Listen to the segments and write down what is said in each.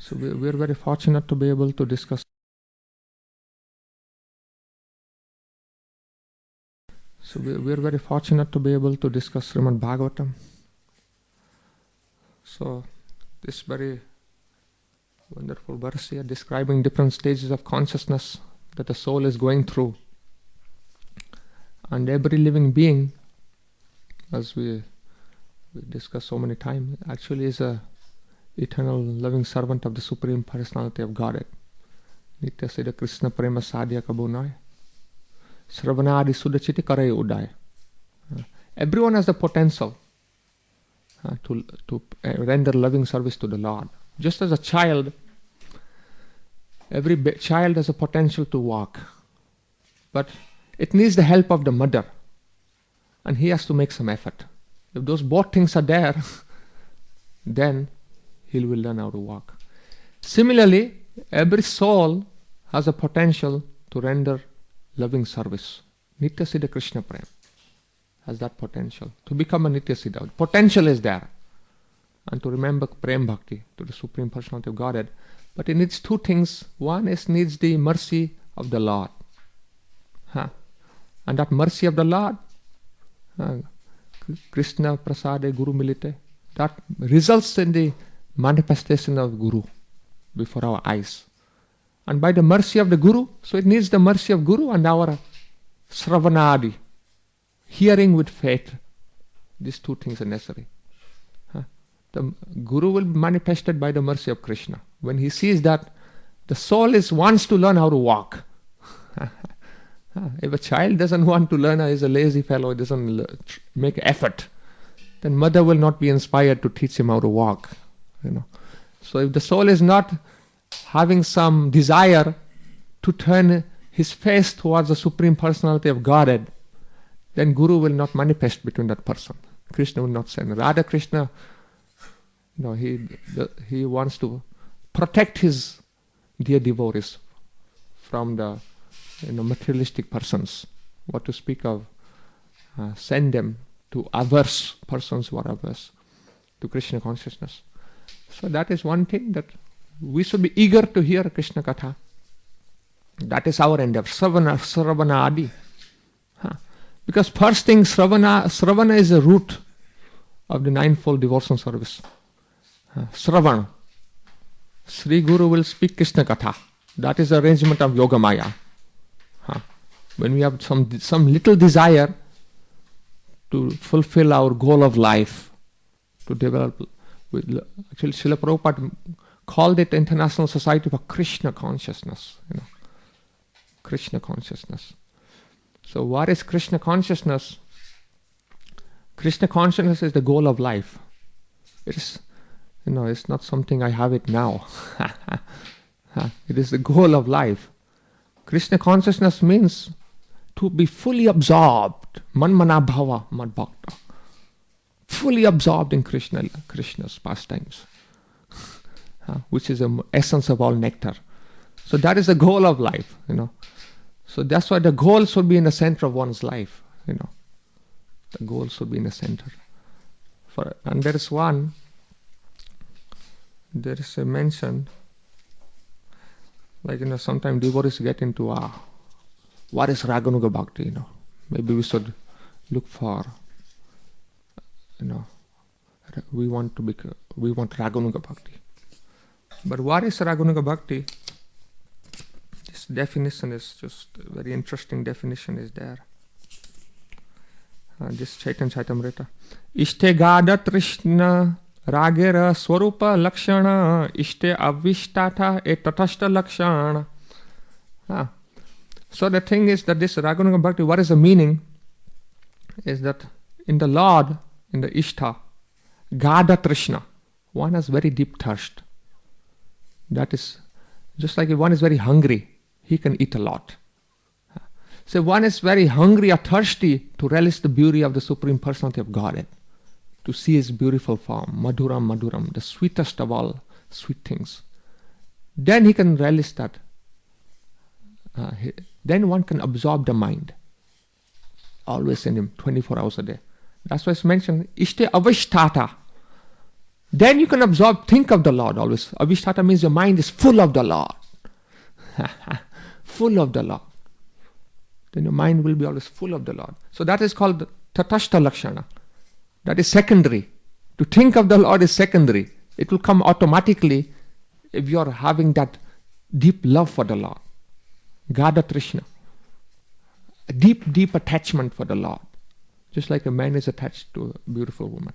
So we are very fortunate to be able to discuss. So we are very fortunate to be able to discuss Srimad Bhagavatam. So this very wonderful verse here describing different stages of consciousness that the soul is going through. And every living being, as we discussed so many times, actually is a eternal loving servant of the Supreme Personality of Godhead. Nitya Siddha Krishna Prema Sadhya Kabunai Sravanadi Sudachiti Kare Udai. Everyone has the potential to render loving service to the Lord. Just as a child, every child has a potential to walk, but it needs the help of the mother, and he has to make some effort. If those both things are there, then he will learn how to walk. Similarly, every soul has a potential to render loving service. Nitya Siddha Krishna Prem has that potential to become a Nitya Siddha. Potential is there. And to remember Prem Bhakti to the Supreme Personality of Godhead. But it needs two things. One is needs the mercy of the Lord. And that mercy of the Lord, Krishna Prasade Guru Milite, that results in the manifestation of Guru before our eyes. And by the mercy of the Guru, so it needs the mercy of Guru and our Sravanadi, hearing with faith. These two things are necessary. The Guru will be manifested by the mercy of Krishna. When he sees that the soul wants to learn how to walk. If a child doesn't want to learn, is a lazy fellow, doesn't make effort, then mother will not be inspired to teach him how to walk. So if the soul is not having some desire to turn his face towards the Supreme Personality of Godhead, then Guru will not manifest between that person. Krishna will not send. Radha Krishna, he wants to protect his dear devotees from the materialistic persons. What to speak of, send them to averse persons who are averse to Krishna consciousness. So that is one thing, that we should be eager to hear Krishna Katha. That is our endeavor. Sravana Adi. Because first thing, Sravana is the root of the ninefold devotional service. Sravana. Sri Guru will speak Krishna Katha. That is the arrangement of Yoga Maya. When we have some little desire to fulfill our goal of life, to develop, actually Srila Prabhupada called it International Society for Krishna Consciousness. Krishna Consciousness. So what is Krishna Consciousness? Krishna Consciousness is the goal of life. It is, it's not something I have it now. It is the goal of life. Krishna Consciousness means to be fully absorbed. Manmana bhava mad bhakta. Fully absorbed in Krishna's pastimes. Which is the essence of all nectar. So that is the goal of life, So that's why the goal should be in the center of one's life, The goal should be in the center. And there is a mention, like, sometimes devotees get into, what is Raganuga Bhakti, Maybe we should look for, we want Raganuga Bhakti. But what is Raganuga Bhakti? This definition is just a very interesting definition is there. This Chaitanya Chaitamrita. Ishte gada trishna ragera swarupa lakshana ishte avvishtata e tatashta lakshana. So the thing is that this Raganuga Bhakti, what is the meaning? Is that in the Lord, in the Ishta, gada trishna, one has very deep thirst. That is, just like if one is very hungry, he can eat a lot. So one is very hungry or thirsty to relish the beauty of the Supreme Personality of Godhead, to see His beautiful form, Madhuram Madhuram, the sweetest of all sweet things. Then he can relish that. Then one can absorb the mind, always in him, 24 hours a day. That's why it's mentioned, Ishte Avashtata. Then you can absorb, think of the Lord always. Avishthata means your mind is full of the Lord. Full of the Lord. Then your mind will be always full of the Lord. So that is called tatashta lakshana. That is secondary. To think of the Lord is secondary. It will come automatically if you are having that deep love for the Lord. Gada Trishna. A deep, deep attachment for the Lord. Just like a man is attached to a beautiful woman.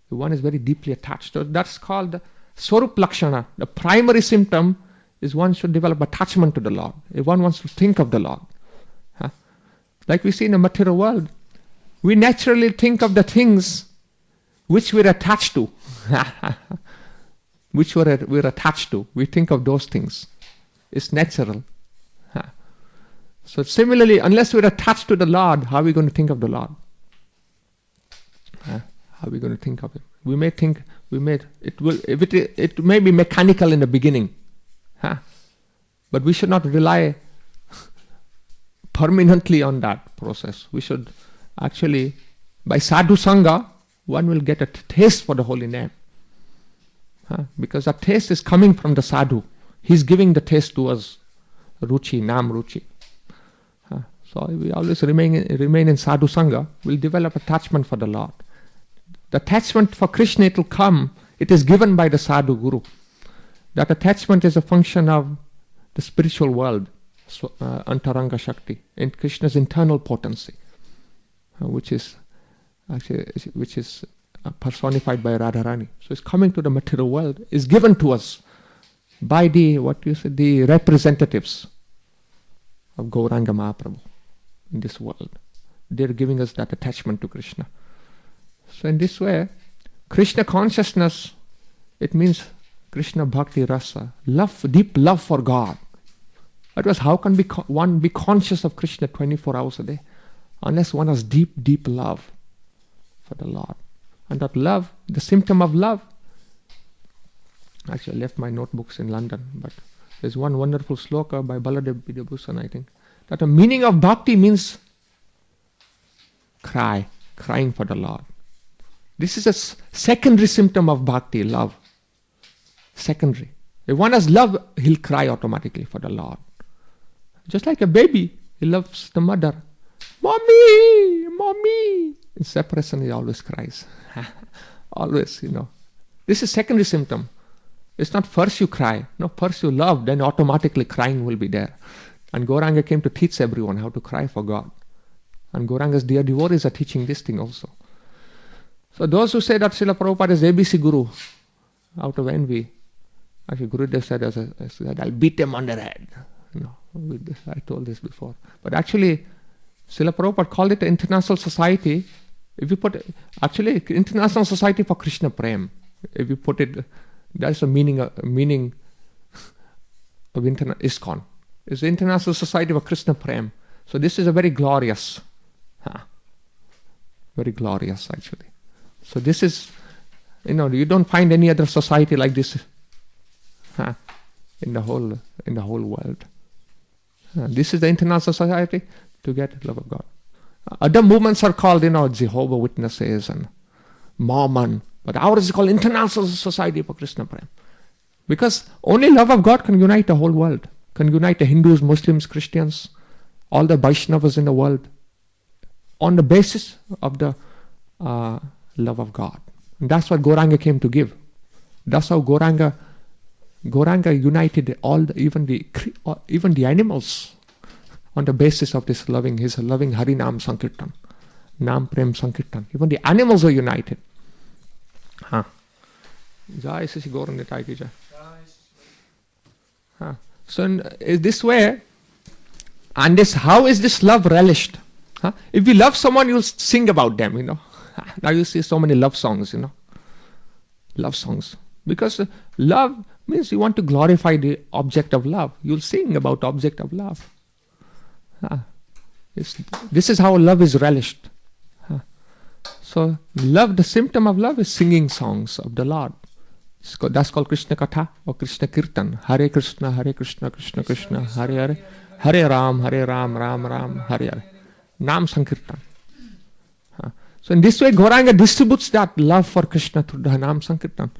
One is very deeply attached. So that's called the Swarup Lakshana. The primary symptom is one should develop attachment to the Lord. If one wants to think of the Lord. Like we see in the material world, we naturally think of the things which we're attached to. Which we're attached to. We think of those things. It's natural. So similarly, unless we're attached to the Lord, how are we going to think of the Lord? How are we going to think of Him? We may think, it may be mechanical in the beginning. But we should not rely permanently on that process. We should actually, by sadhu sangha, one will get a taste for the holy name. Because that taste is coming from the sadhu. He's giving the taste to us. Ruchi, nam ruchi. So we always remain in sadhu sangha, we'll develop attachment for the Lord. The attachment for Krishna, it will come. It is given by the sadhu guru. That attachment is a function of the spiritual world, antaranga shakti, and Krishna's internal potency, which is personified by Radharani. So it's coming to the material world, is given to us by the representatives of Gauranga Mahaprabhu in this world. They're giving us that attachment to Krishna. So in this way, Krishna consciousness, it means Krishna Bhakti Rasa, love, deep love for God. Otherwise, how can one be conscious of Krishna 24 hours a day? Unless one has deep, deep love for the Lord. And that love, the symptom of love, actually I left my notebooks in London, but there's one wonderful sloka by Baladev Vidyabusan, I think, that the meaning of bhakti means crying for the Lord. This is a secondary symptom of bhakti, love. Secondary. If one has love, he'll cry automatically for the Lord. Just like a baby, he loves the mother. Mommy, mommy. In separation, he always cries. Always, This is secondary symptom. It's not first you cry. No, first you love, then automatically crying will be there. And Gauranga came to teach everyone how to cry for God. And Gauranga's dear devotees are teaching this thing also. So those who say that Srila Prabhupada is ABC Guru, out of envy, actually Gurudev said, I'll beat them on their head. I told this before. But actually, Srila Prabhupada called it the International Society. If you put International Society for Krishna Prem. If you put it, that's the meaning of ISKCON. It's the International Society for Krishna Prem. So this is a very glorious, very glorious actually. So this is, you don't find any other society like this in the whole world. This is the International Society to get love of God. Other movements are called, Jehovah Witnesses and Mormon, but ours is called International Society for Krishna Prem. Because only love of God can unite the whole world, can unite the Hindus, Muslims, Christians, all the Vaishnavas in the world, on the basis of the love of God. And that's what Gauranga came to give. That's how Gauranga united even the animals on the basis of his loving Harinam Sankirtan, Nam Prem Sankirtan. Even the animals are united. Jai Sri Gaur Nitai ki jai. So in this way, and how is this love relished? If you love someone, you'll sing about them, Now you see so many love songs, Love songs. Because love means you want to glorify the object of love. You'll sing about object of love. This is how love is relished. So love, the symptom of love is singing songs of the Lord. That's called Krishna Katha or Krishna Kirtan. Hare Krishna, Krishna Krishna, Hare Hare. Hare Ram, Ram Ram, Hare Hare. Nam Sankirtan. So in this way, Gauranga distributes that love for Krishna through the Nam Sankirtan.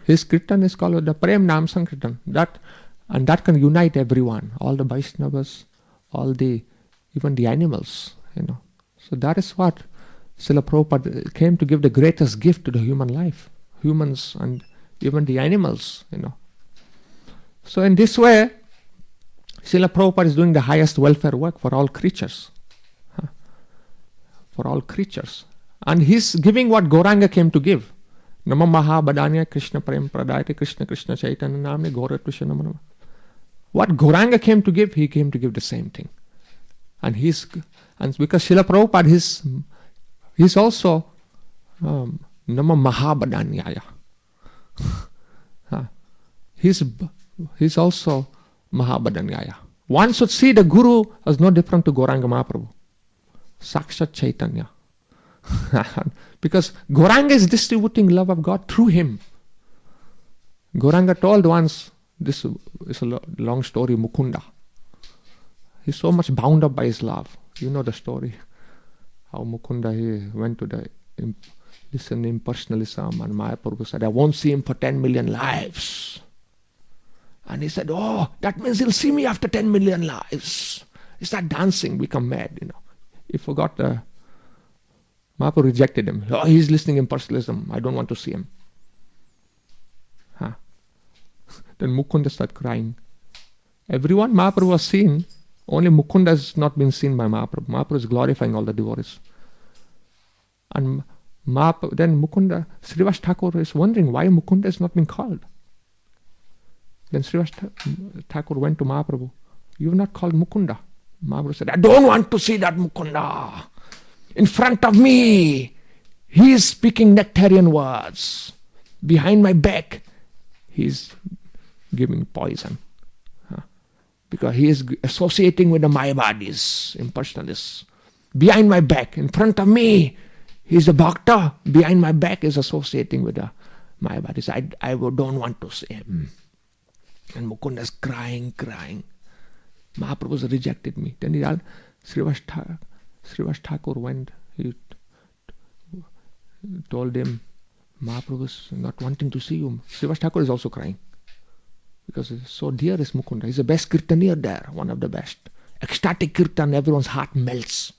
His Kirtan is called the Prem Nam Sankirtan. That can unite everyone, all the Vaishnavas, even the animals, So that is what Srila Prabhupada came to give the greatest gift to the human life, humans and even the animals, So in this way, Srila Prabhupada is doing the highest welfare work for all creatures. For all creatures. And he's giving what Gauranga came to give. Nama Mahabadanya Krishna Prem Pradayate Krishna Krishna Chaitanya Namne Gaura Krishna Nama. What Gauranga came to give, he came to give the same thing. And because Srila Prabhupada, he's also Nama Mahabadanyaya. He's also Mahabadanyaya. One should see the Guru as no different to Gauranga Mahaprabhu. Sakshat Chaitanya. Because Gauranga is distributing love of God through him. Gauranga told once, this is a long story, Mukunda. He's so much bound up by his love. You know the story. How Mukunda, he went to listen impersonalism, and Mahaprabhu said, I won't see him for 10 million lives. And he said, oh, that means he'll see me after 10 million lives. He started dancing, become mad, He forgot Mahaprabhu rejected him. Oh, he's listening impersonalism. I don't want to see him. Then Mukunda started crying. Everyone Mahaprabhu was seen. Only Mukunda has not been seen by Mahaprabhu. Mahaprabhu is glorifying all the devotees. And then Mukunda, Srivas Thakur is wondering why Mukunda has not been called. Then Srivas Thakur went to Mahaprabhu. You have not called Mukunda. Mahaprabhu said, I don't want to see that Mukunda. In front of me, he is speaking nectarian words. Behind my back, he is giving poison. Because he is associating with the Mayavadis, impersonalists. Behind my back, in front of me, he is a bhakta. Behind my back is associating with the Mayavadis. I don't want to see him. And Mukunda is crying. Mahaprabhu rejected me. Then Srivas Thakur went. He told him, Mahaprabhu is not wanting to see you. Srivas Thakur is also crying. Because it's so dear is Mukunda. He's the best kirtanier there, one of the best. Ecstatic kirtan, everyone's heart melts.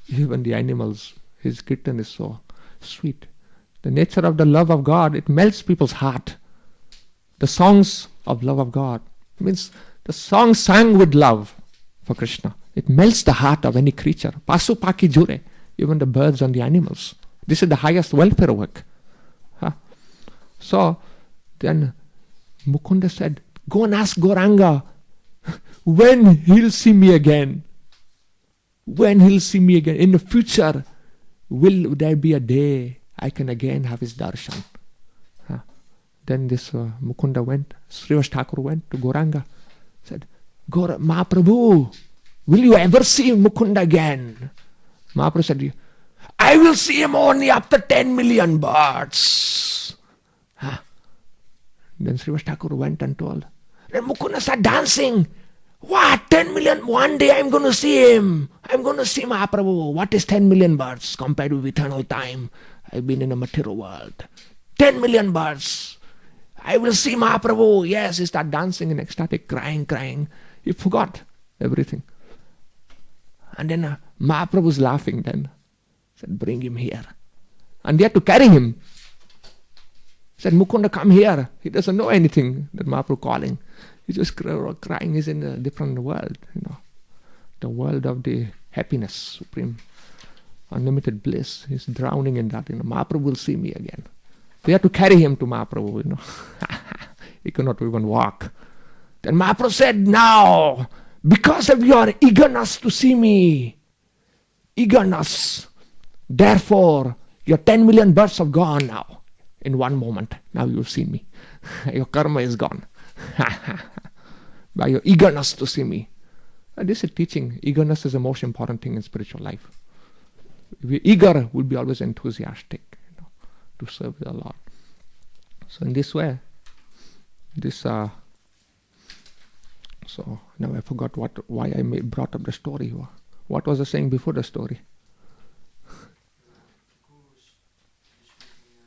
Even the animals, his kirtan is so sweet. The nature of the love of God, it melts people's heart. The songs of love of God means the song sang with love for Krishna. It melts the heart of any creature. Pasu paki jure, even the birds and the animals. This is the highest welfare work. So then Mukunda said, go and ask Gauranga when he'll see me again. When he'll see me again. In the future, will there be a day I can again have his darshan? Then this Mukunda went, Srivas Thakur went to Gauranga, said, Mahaprabhu, will you ever see Mukunda again? Mahaprabhu said, I will see him only after 10 million births. Then Srivas Thakur went and told. Then Mukunda started dancing. What? 10 million? One day I'm going to see him. I'm going to see Mahaprabhu. What is 10 million births compared with eternal time? I've been in a material world. 10 million births. I will see Mahaprabhu. Yes, he started dancing and ecstatic, crying. He forgot everything. And then Mahaprabhu was laughing then. Said, bring him here. And they had to carry him. Said, Mukunda, come here. He doesn't know anything that Mahaprabhu calling. He's just crying. He's in a different world, the world of the happiness, supreme, unlimited bliss. He's drowning in that. Mahaprabhu will see me again. They had to carry him to Mahaprabhu. He could not even walk. Then Mahaprabhu said, now, because of your eagerness to see me, therefore, your 10 million births have gone now. In one moment, now you've seen me. Your karma is gone. By your eagerness to see me. This is teaching. Eagerness is the most important thing in spiritual life. If you're eager, we'll be always enthusiastic to serve the Lord. So in this way, so now I forgot why I brought up the story. What was I saying before the story?